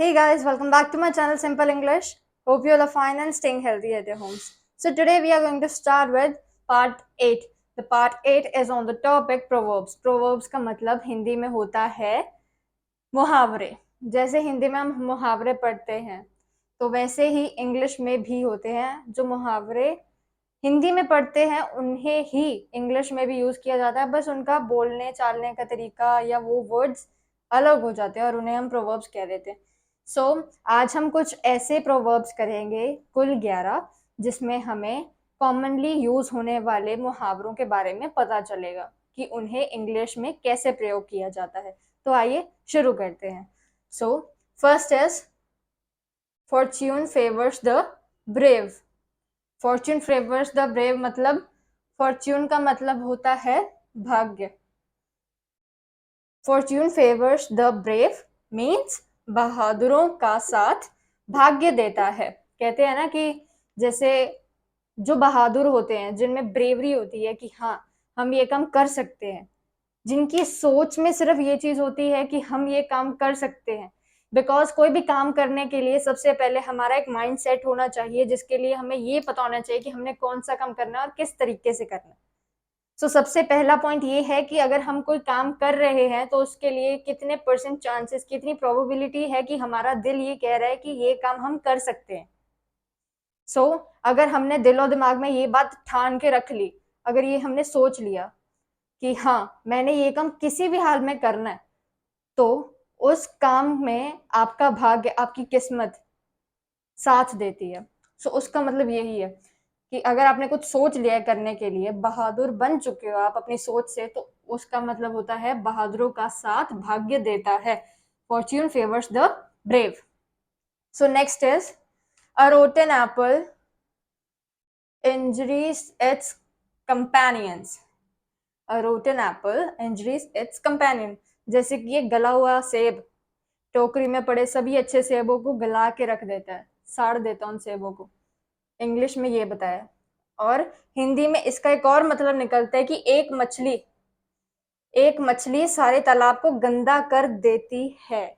Hey guys, welcome back to my channel Simple English. Hope you all are fine and staying healthy at your homes. So today we are going to start with part 8. The part 8 is on the topic proverbs. Proverbs का मतलब हिंदी में होता है मुहावरे. जैसे हिंदी में हम मुहावरे पढ़ते हैं तो वैसे ही इंग्लिश में भी होते हैं. जो मुहावरे हिंदी में पढ़ते हैं उन्हें ही इंग्लिश में भी यूज किया जाता है, बस उनका बोलने चालने का तरीका या वो वर्ड्स अलग हो जाते हैं और उन्हें हम प्रोवर्ब्स कह देते हैं. आज हम कुछ ऐसे प्रोवर्ब्स करेंगे, कुल 11, जिसमें हमें कॉमनली यूज होने वाले मुहावरों के बारे में पता चलेगा कि उन्हें इंग्लिश में कैसे प्रयोग किया जाता है. तो आइए शुरू करते हैं. First is fortune favours the brave. Fortune favours the brave मतलब फॉर्च्यून का मतलब होता है भाग्य. Fortune favours the brave means बहादुरों का साथ भाग्य देता है. कहते हैं ना कि जैसे जो बहादुर होते हैं, जिनमें ब्रेवरी होती है कि हाँ हम ये काम कर सकते हैं, जिनकी सोच में सिर्फ ये चीज होती है कि हम ये काम कर सकते हैं. बिकॉज कोई भी काम करने के लिए सबसे पहले हमारा एक माइंड सेट होना चाहिए, जिसके लिए हमें ये पता होना चाहिए कि हमने कौन सा काम करना है और किस तरीके से करना है. सबसे पहला पॉइंट ये है कि अगर हम कोई काम कर रहे हैं तो उसके लिए कितने परसेंट चांसेस, कितनी प्रोबेबिलिटी है कि हमारा दिल ये कह रहा है कि ये काम हम कर सकते हैं. अगर हमने दिलो दिमाग में ये बात ठान के रख ली, अगर ये हमने सोच लिया कि हाँ मैंने ये काम किसी भी हाल में करना है, तो उस काम में आपका भाग्य, आपकी किस्मत साथ देती है. उसका मतलब यही है कि अगर आपने कुछ सोच लिया है करने के लिए, बहादुर बन चुके हो आप अपनी सोच से, तो उसका मतलब होता है बहादुरों का साथ भाग्य देता है. Fortune favours the brave. Next is a rotten Apple injuries its companions. A rotten apple injuries its companion. जैसे कि ये गला हुआ सेब टोकरी में पड़े सभी अच्छे सेबों को गला के रख देता है, साड़ देता है उन सेबों को. इंग्लिश में ये बताया. और हिंदी में इसका एक और मतलब निकलता है कि एक मछली सारे तालाब को गंदा कर देती है.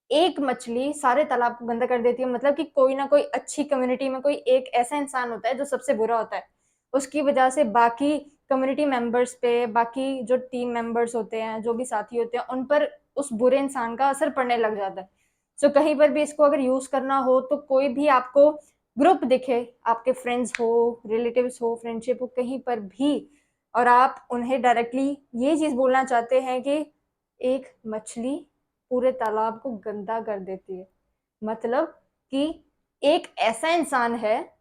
एक मछली सारे तालाब को गंदा कर देती है मतलब कि कोई ना कोई अच्छी कम्युनिटी में कोई एक ऐसा इंसान होता है जो सबसे बुरा होता है. उसकी वजह से बाकी कम्युनिटी मेंबर्स पे, बाकी जो टीम मेंबर्स होते हैं, जो भी साथी होते हैं, उन पर उस बुरे इंसान का असर पड़ने लग जाता है. कहीं पर भी इसको अगर यूज करना हो तो कोई भी आपको ग्रुप दिखे, आपके फ्रेंड्स हो, रिलेटिव्स हो, फ्रेंडशिप हो, कहीं पर भी, और आप उन्हें डायरेक्टली ये चीज बोलना चाहते हैं कि एक मछली पूरे तालाब को गंदा कर देती है, मतलब कि एक ऐसा इंसान है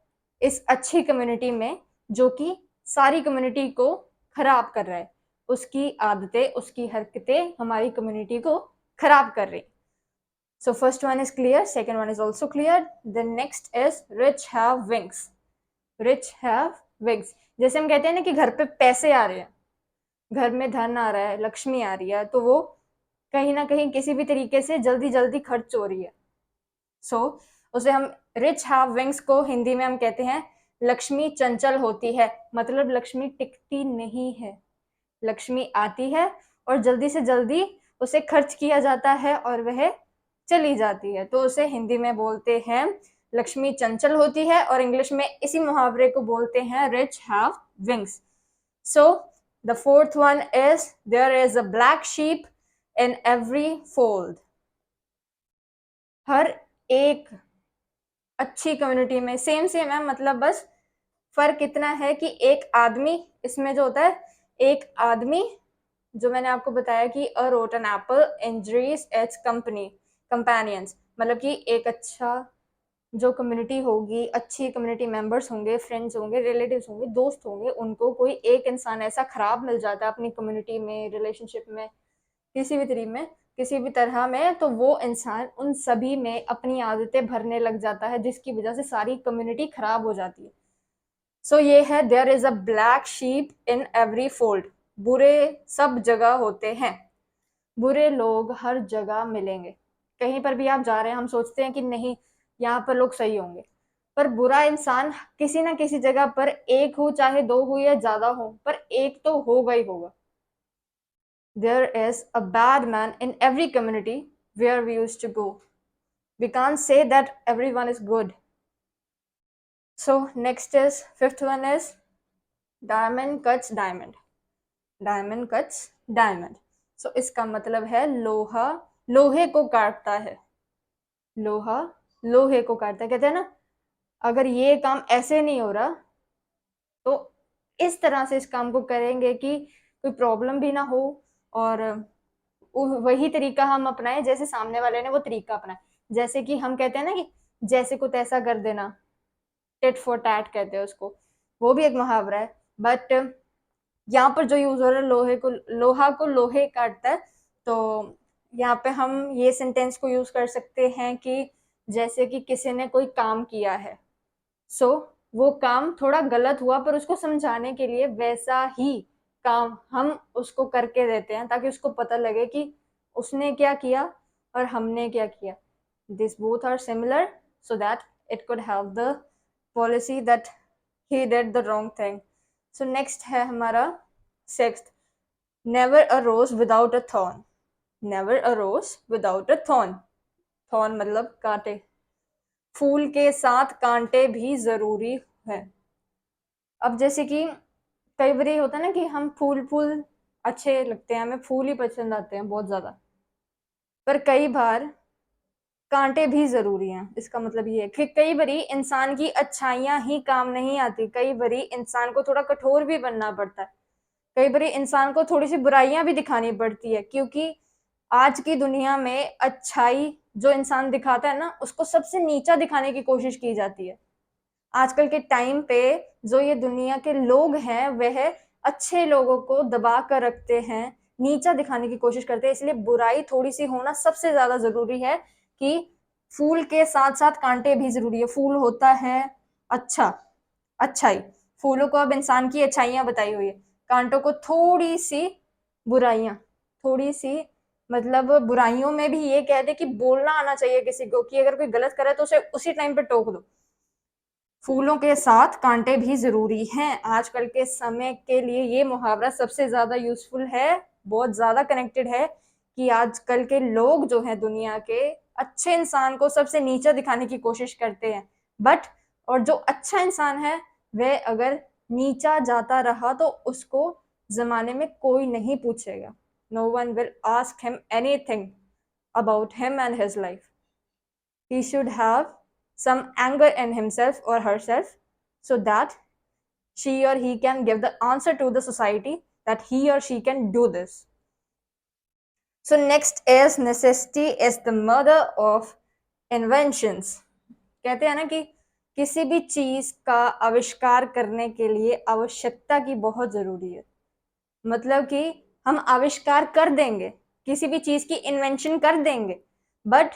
इस अच्छी कम्युनिटी में जो कि सारी कम्युनिटी को खराब कर रहा है. उसकी आदतें, उसकी हरकतें हमारी कम्युनिटी को खराब कर रही. First one is clear, second one is also clear. The next is rich have wings. Rich have wings. जैसे हम कहते हैं ना कि घर पे पैसे आ रहे हैं, घर में धन आ रहा है, लक्ष्मी आ रही है, तो वो कहीं ना कहीं किसी भी तरीके से जल्दी जल्दी खर्च हो रही है. उसे हम रिच हैव विंग्स को हिंदी में हम कहते हैं लक्ष्मी चंचल होती है. मतलब लक्ष्मी टिकती नहीं है, लक्ष्मी आती है और जल्दी से जल्दी उसे खर्च किया जाता है और वह चली जाती है. तो उसे हिंदी में बोलते हैं लक्ष्मी चंचल होती है, और इंग्लिश में इसी मुहावरे को बोलते हैं rich have wings. The fourth one is there is a black sheep in every fold. हर एक अच्छी कम्युनिटी में सेम सेम है, मतलब बस फर्क इतना है कि एक आदमी इसमें जो होता है, एक आदमी जो मैंने आपको बताया कि a rotten apple injures its companions, मतलब कि एक अच्छा जो कम्युनिटी होगी, अच्छी कम्युनिटी मेंबर्स होंगे, फ्रेंड्स होंगे, रिलेटिव्स होंगे, दोस्त होंगे, उनको कोई एक इंसान ऐसा खराब मिल जाता है अपनी कम्युनिटी में, रिलेशनशिप में, किसी भी तरह में, तो वो इंसान उन सभी में अपनी आदतें भरने लग जाता है, जिसकी वजह से सारी कम्युनिटी खराब हो जाती है. ये है there is a black sheep in every fold. बुरे सब जगह होते हैं, बुरे लोग हर जगह मिलेंगे. कहीं पर भी आप जा रहे हैं, हम सोचते हैं कि नहीं यहाँ पर लोग सही होंगे, पर बुरा इंसान किसी ना किसी जगह पर एक हो, चाहे दो हो या ज्यादा हो, पर एक तो होगा ही होगा. There is a bad man in every community where we used to go. We can't say that everyone is good. So next is, fifth one is diamond cuts diamond. Diamond cuts diamond. So इसका मतलब है लोहा लोहे को काटता है. लोहा लोहे को काटता है. कहते हैं ना, अगर ये काम ऐसे नहीं हो रहा तो इस तरह से इस काम को करेंगे कि कोई प्रॉब्लम भी ना हो, और वही तरीका हम अपनाएं जैसे सामने वाले ने वो तरीका अपनाया. जैसे कि हम कहते हैं ना कि जैसे को तैसा कर देना, टिट फॉर टैट कहते हैं उसको, वो भी एक मुहावरा है. बट यहाँ पर जो यूज हो रहा है लोहा को लोहे काटता है, तो यहाँ पे हम ये सेंटेंस को यूज कर सकते हैं कि जैसे कि किसी ने कोई काम किया है, सो वो काम थोड़ा गलत हुआ पर उसको समझाने के लिए वैसा ही काम हम उसको करके देते हैं ताकि उसको पता लगे कि उसने क्या किया और हमने क्या किया. This both are similar so that it could help the policy that he did the wrong thing. So next है हमारा sixth, never a rose without a thorn. Never a rose without a thorn. Thorn मतलब कांटे. फूल के साथ कांटे भी जरूरी है. अब जैसे कि कई बार होता है ना कि हम फूल अच्छे लगते हैं, हमें फूल ही पसंद आते हैं बहुत ज्यादा, पर कई बार कांटे भी जरूरी हैं. इसका मतलब ये है कि कई बारी इंसान की अच्छाइयां ही काम नहीं आती, कई बारी इंसान को थोड़ा कठोर भी बनना पड़ता है, कई बारी इंसान को थोड़ी सी बुराइयां भी दिखानी पड़ती है, क्योंकि आज की दुनिया में अच्छाई जो इंसान दिखाता है ना उसको सबसे नीचा दिखाने की कोशिश की जाती है. आजकल के टाइम पे जो ये दुनिया के लोग हैं वह अच्छे लोगों को दबा कर रखते हैं, नीचा दिखाने की कोशिश करते हैं. इसलिए बुराई थोड़ी सी होना सबसे ज्यादा जरूरी है कि फूल के साथ साथ कांटे भी जरूरी है. फूल होता है अच्छा, अच्छाई, फूलों को अब इंसान की अच्छाइयां बताई हुई है, कांटों को थोड़ी सी बुराइयां, थोड़ी सी मतलब बुराइयों में भी ये कह दे कि बोलना आना चाहिए किसी को कि अगर कोई गलत करे तो उसे उसी टाइम पे टोक दो. फूलों के साथ कांटे भी जरूरी हैं. आजकल के समय के लिए ये मुहावरा सबसे ज्यादा यूजफुल है, बहुत ज्यादा कनेक्टेड है कि आजकल के लोग जो हैं दुनिया के अच्छे इंसान को सबसे नीचा दिखाने की कोशिश करते हैं. बट और जो अच्छा इंसान है वह अगर नीचा जाता रहा तो उसको जमाने में कोई नहीं पूछेगा. No one will ask him anything about him and his life. He should have some anger in himself or herself so that she or he can give the answer to the society that he or she can do this. So next is necessity is the mother of inventions. कहते हैं ना कि किसी भी चीज का आविष्कार करने के लिए आवश्यकता की बहुत जरूरी है. मतलब कि हम आविष्कार कर देंगे, किसी भी चीज की इन्वेंशन कर देंगे, बट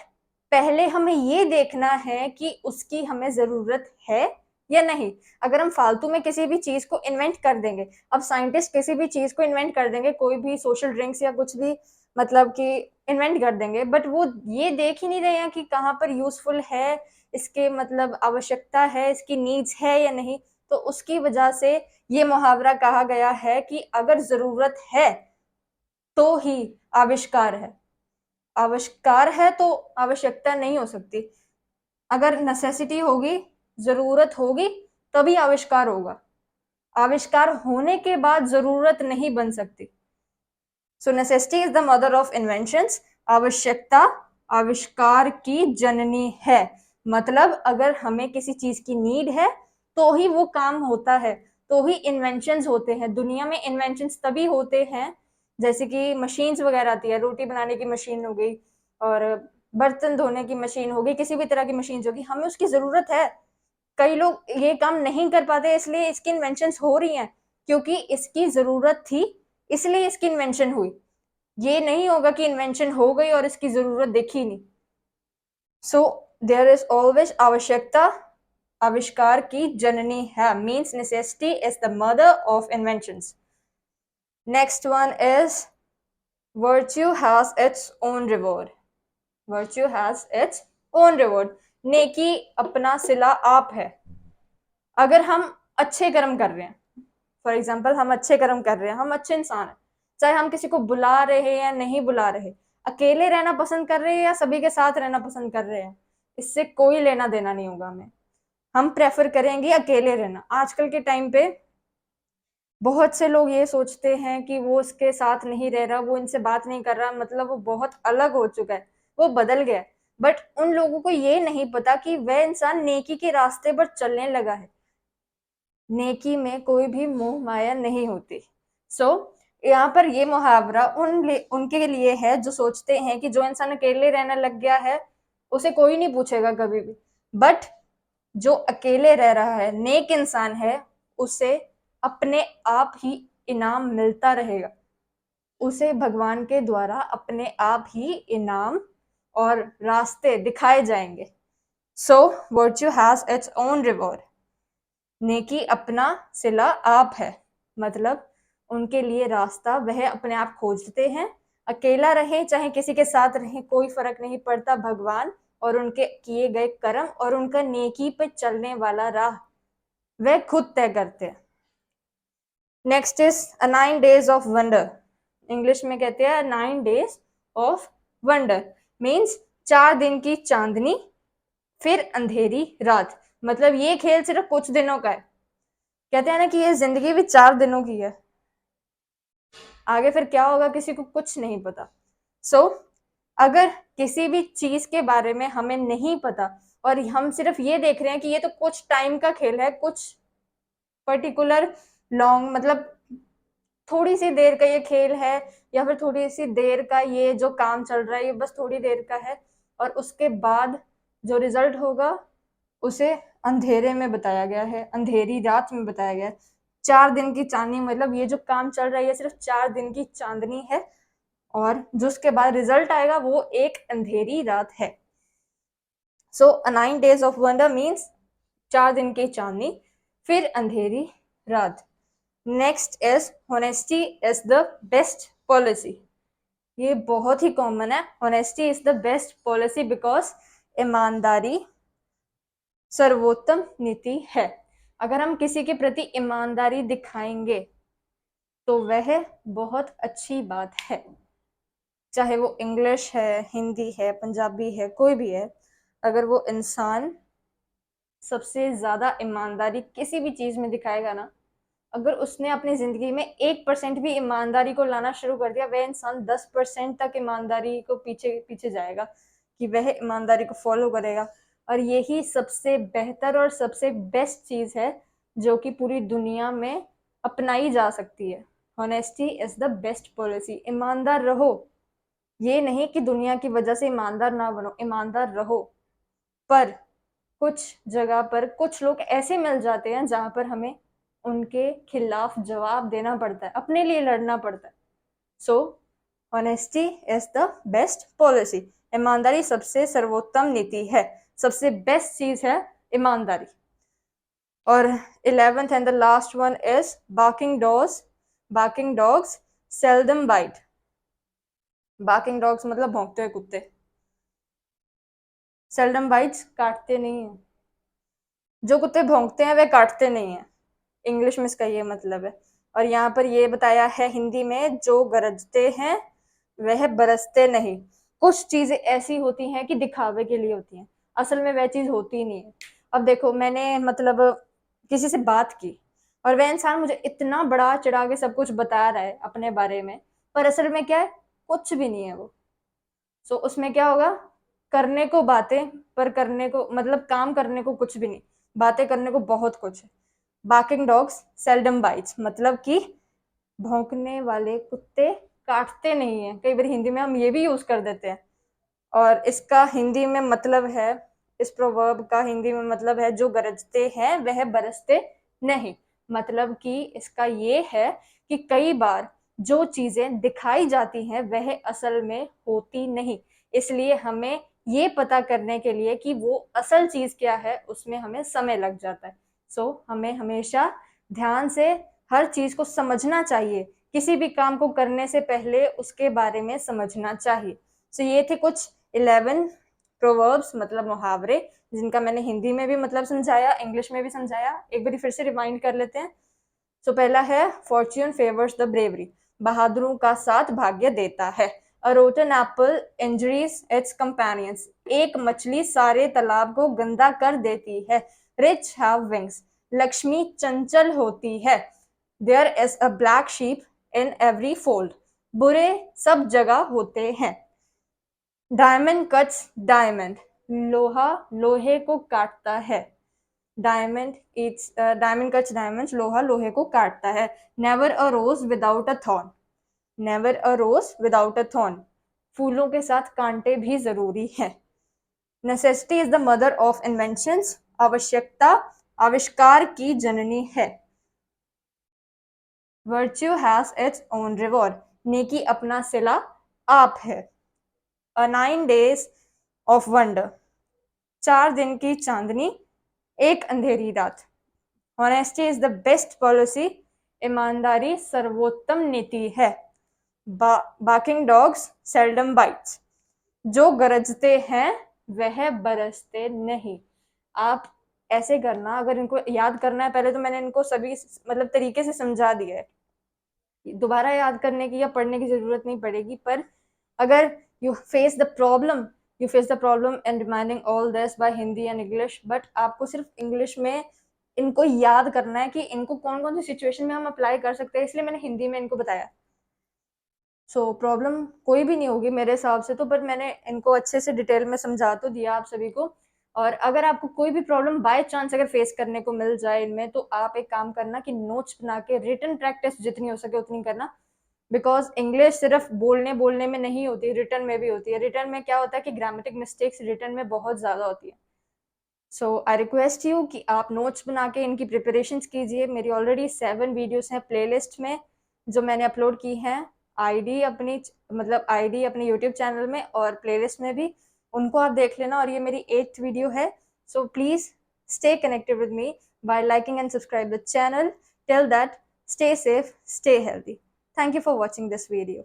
पहले हमें ये देखना है कि उसकी हमें जरूरत है या नहीं. अगर हम फालतू में किसी भी चीज को इन्वेंट कर देंगे, अब साइंटिस्ट किसी भी चीज को इन्वेंट कर देंगे, कोई भी सोशल ड्रिंक्स या कुछ भी मतलब कि इन्वेंट कर देंगे, बट वो ये देख ही नहीं रहे हैं कि कहाँ पर यूजफुल है, इसके मतलब आवश्यकता है, इसकी नीड्स है या नहीं. तो उसकी वजह से ये मुहावरा कहा गया है कि अगर जरूरत है तो ही आविष्कार है, आविष्कार है तो आवश्यकता नहीं हो सकती. अगर नेसेसिटी होगी, जरूरत होगी, तभी आविष्कार होगा. आविष्कार होने के बाद जरूरत नहीं बन सकती. So necessity is the mother of inventions. आवश्यकता आविष्कार की जननी है. मतलब अगर हमें किसी चीज की नीड है तो ही वो काम होता है, तो ही इन्वेंशंस होते हैं. दुनिया में इन्वेंशंस तभी होते हैं जैसे कि मशीन्स वगैरह आती है, रोटी बनाने की मशीन हो गई और बर्तन धोने की मशीन हो गई, किसी भी तरह की मशीन होगी, हमें उसकी जरूरत है. कई लोग ये काम नहीं कर पाते इसलिए इसकी इन्वेंशंस हो रही हैं, क्योंकि इसकी जरूरत थी इसलिए इसकी इन्वेंशन हुई. ये नहीं होगा कि इन्वेंशन हो गई और इसकी जरूरत देखी नहीं. सो देयर इज ऑलवेज आवश्यकता आविष्कार की जननी है. Means necessity is the mother of inventions. Next one is virtue has its own reward. Virtue has its own reward. नेकी अपना सिला आप है. अगर हम अच्छे कर्म कर रहे हैं, फॉर एग्जाम्पल हम अच्छे कर्म कर रहे हैं, हम अच्छे इंसान हैं, चाहे हम किसी को बुला रहे हैं या नहीं बुला रहे, अकेले रहना पसंद कर रहे हैं या सभी के साथ रहना पसंद कर रहे हैं, इससे कोई लेना देना नहीं होगा हमें। हम प्रेफर करेंगे अकेले रहना। आजकल के टाइम पे बहुत से लोग ये सोचते हैं कि वो उसके साथ नहीं रह रहा, वो इनसे बात नहीं कर रहा, मतलब वो बहुत अलग हो चुका है, वो बदल गया है। बट उन लोगों को ये नहीं पता कि वह इंसान नेकी के रास्ते पर चलने लगा है। नेकी में कोई भी मोह माया नहीं होती। सो यहाँ पर ये मुहावरा उनके लिए है जो सोचते हैं कि जो इंसान अकेले रहने लग गया है उसे कोई नहीं पूछेगा कभी भी। बट जो अकेले रह रहा है, नेक इंसान है, उसे अपने आप ही इनाम मिलता रहेगा। उसे भगवान के द्वारा अपने आप ही इनाम और रास्ते दिखाए जाएंगे। So virtue has its own reward. नेकी अपना सिला आप है, मतलब उनके लिए रास्ता वह अपने आप खोजते हैं। अकेला रहे चाहे किसी के साथ रहे, कोई फर्क नहीं पड़ता। भगवान और उनके किए गए कर्म और उनका नेकी पे चलने वाला राह वह खुद तय करते हैं। Next is 9 days of wonder. English में कहते हैं 9 days ऑफ वंडर, मीन्स 4 दिन की चांदनी फिर अंधेरी रात। मतलब ये खेल सिर्फ कुछ दिनों का है। कहते हैं ना कि ये जिंदगी भी 4 दिनों की है, आगे फिर क्या होगा किसी को कुछ नहीं पता। सो अगर किसी भी चीज के बारे में हमें नहीं पता और हम सिर्फ ये देख रहे हैं कि ये तो कुछ टाइम का खेल है, कुछ पर्टिकुलर लॉन्ग, मतलब थोड़ी सी देर का ये खेल है, या फिर थोड़ी सी देर का ये जो काम चल रहा है ये बस थोड़ी देर का है, और उसके बाद जो रिजल्ट होगा उसे अंधेरे में बताया गया है, अंधेरी रात में बताया गया है। 4 दिन की चांदनी, मतलब ये जो काम चल रहा है ये सिर्फ 4 दिन की चांदनी है, और जो उसके बाद रिजल्ट आएगा वो एक अंधेरी रात है। सो 9 days ऑफ वंडर मीन्स 4 दिन की चांदनी फिर अंधेरी रात। Next is honesty is the best policy. ये बहुत ही कॉमन है। Honesty is the best policy because ईमानदारी सर्वोत्तम नीति है। अगर हम किसी के प्रति ईमानदारी दिखाएंगे तो वह बहुत अच्छी बात है, चाहे वो इंग्लिश है, हिंदी है, पंजाबी है, कोई भी है। अगर वो इंसान सबसे ज्यादा ईमानदारी किसी भी चीज में दिखाएगा ना, अगर उसने अपनी जिंदगी में 1% भी ईमानदारी को लाना शुरू कर दिया, वह इंसान 10% तक ईमानदारी को पीछे पीछे जाएगा कि वह ईमानदारी को फॉलो करेगा। और यही सबसे बेहतर और सबसे बेस्ट चीज है जो कि पूरी दुनिया में अपनाई जा सकती है। Honesty is the best policy. ईमानदार रहो, ये नहीं कि दुनिया की वजह से ईमानदार ना बनो, ईमानदार रहो। पर कुछ जगह पर कुछ लोग ऐसे मिल जाते हैं जहां पर हमें उनके खिलाफ जवाब देना पड़ता है, अपने लिए लड़ना पड़ता है। So honesty is the best policy. ईमानदारी सबसे सर्वोत्तम नीति है, सबसे बेस्ट चीज है ईमानदारी। और 11th and the last one is barking dogs seldom bite. Barking dogs मतलब भौंकते हुए कुत्ते, सेल्डम बाइट्स काटते नहीं है। जो कुत्ते भौंकते हैं वे काटते नहीं है, इंग्लिश में इसका ये मतलब है। और यहाँ पर ये बताया है हिंदी में, जो गरजते हैं वह बरसते नहीं। कुछ चीजें ऐसी होती हैं कि दिखावे के लिए होती हैं, असल में वह चीज होती नहीं है। अब देखो, मैंने मतलब किसी से बात की और वह इंसान मुझे इतना बड़ा चढ़ा के सब कुछ बता रहा है अपने बारे में, पर असल में क्या है, कुछ भी नहीं है वो। सो उसमें क्या होगा, करने को बातें, पर करने को मतलब काम करने को कुछ भी नहीं, बातें करने को बहुत कुछ है। बार्किंग डॉग्स सेल्डम बाइट्स, मतलब कि भौंकने वाले कुत्ते काटते नहीं है। कई बार हिंदी में हम ये भी यूज कर देते हैं, और इसका हिंदी में मतलब है, इस प्रोवर्ब का हिंदी में मतलब है, जो गरजते हैं वह बरसते नहीं। मतलब कि इसका ये है कि कई बार जो चीजें दिखाई जाती हैं वह असल में होती नहीं, इसलिए हमें ये पता करने के लिए कि वो असल चीज क्या है उसमें हमें समय लग जाता है। सो हमें हमेशा ध्यान से हर चीज को समझना चाहिए, किसी भी काम को करने से पहले उसके बारे में समझना चाहिए। सो ये थे कुछ 11 प्रोवर्ब्स, मतलब मुहावरे, जिनका मैंने हिंदी में भी मतलब समझाया, इंग्लिश में भी समझाया। एक बार फिर से रिमाइंड कर लेते हैं। सो पहला है फॉर्च्यून फेवर्स द ब्रेवरी, बहादुरों का साथ भाग्य देता है। A rotten apple injures its companions. एक मछली सारे तालाब को गंदा कर देती है. Rich have wings. लक्ष्मी चंचल होती है. There is a black sheep in every fold. बुरे सब जगह होते हैं. Diamond cuts diamond. लोहा लोहे को काटता है. Diamond cuts diamonds. लोहा लोहे को काटता है. Never a rose without a thorn. Never a rose without a thorn. फूलों के साथ कांटे भी जरूरी है. Necessity is the mother of inventions. आवश्यकता आविष्कार की जननी है. Virtue has its own reward. नेकी अपना सिला आप है. A 9 days of wonder. 4 दिन की चांदनी एक अंधेरी रात. Honesty is the best policy. ईमानदारी सर्वोत्तम नीति है. Barking dogs seldom bites. जो गरजते हैं वह बरसते नहीं. आप ऐसे करना, अगर इनको याद करना है, पहले तो मैंने इनको सभी मतलब तरीके से समझा दिया है, दोबारा याद करने की या पढ़ने की जरूरत नहीं पड़ेगी. पर अगर you face the problem in reminding all this by Hindi and English, but आपको सिर्फ इंग्लिश में इनको याद करना है कि इनको कौन कौन सी सिचुएशन में हम अप्लाई कर सकते हैं, इसलिए मैंने हिंदी में इनको बताया. सो प्रॉब्लम कोई भी नहीं होगी मेरे हिसाब से तो, पर मैंने इनको अच्छे से डिटेल में समझा तो दिया आप सभी को. और अगर आपको कोई भी प्रॉब्लम बाय चांस अगर फेस करने को मिल जाए इनमें, तो आप एक काम करना कि नोट्स बना के रिटन प्रैक्टिस जितनी हो सके उतनी करना. बिकॉज इंग्लिश सिर्फ बोलने में नहीं होती, रिटन में भी होती है. रिटन में क्या होता है कि ग्रामेटिक मिस्टेक्स रिटन में बहुत ज़्यादा होती है. सो आई रिक्वेस्ट यू कि आप नोट्स बना के इनकी प्रिपरेशंस कीजिए. मेरी ऑलरेडी 7 वीडियोस हैं प्लेलिस्ट में जो मैंने अपलोड की हैं. आईडी अपनी यूट्यूब चैनल में और प्लेलिस्ट में भी, उनको आप देख लेना. और ये मेरी 8th वीडियो है. So please stay connected with me by liking and subscribe the channel. Till that, stay safe, stay healthy. Thank you for watching this video.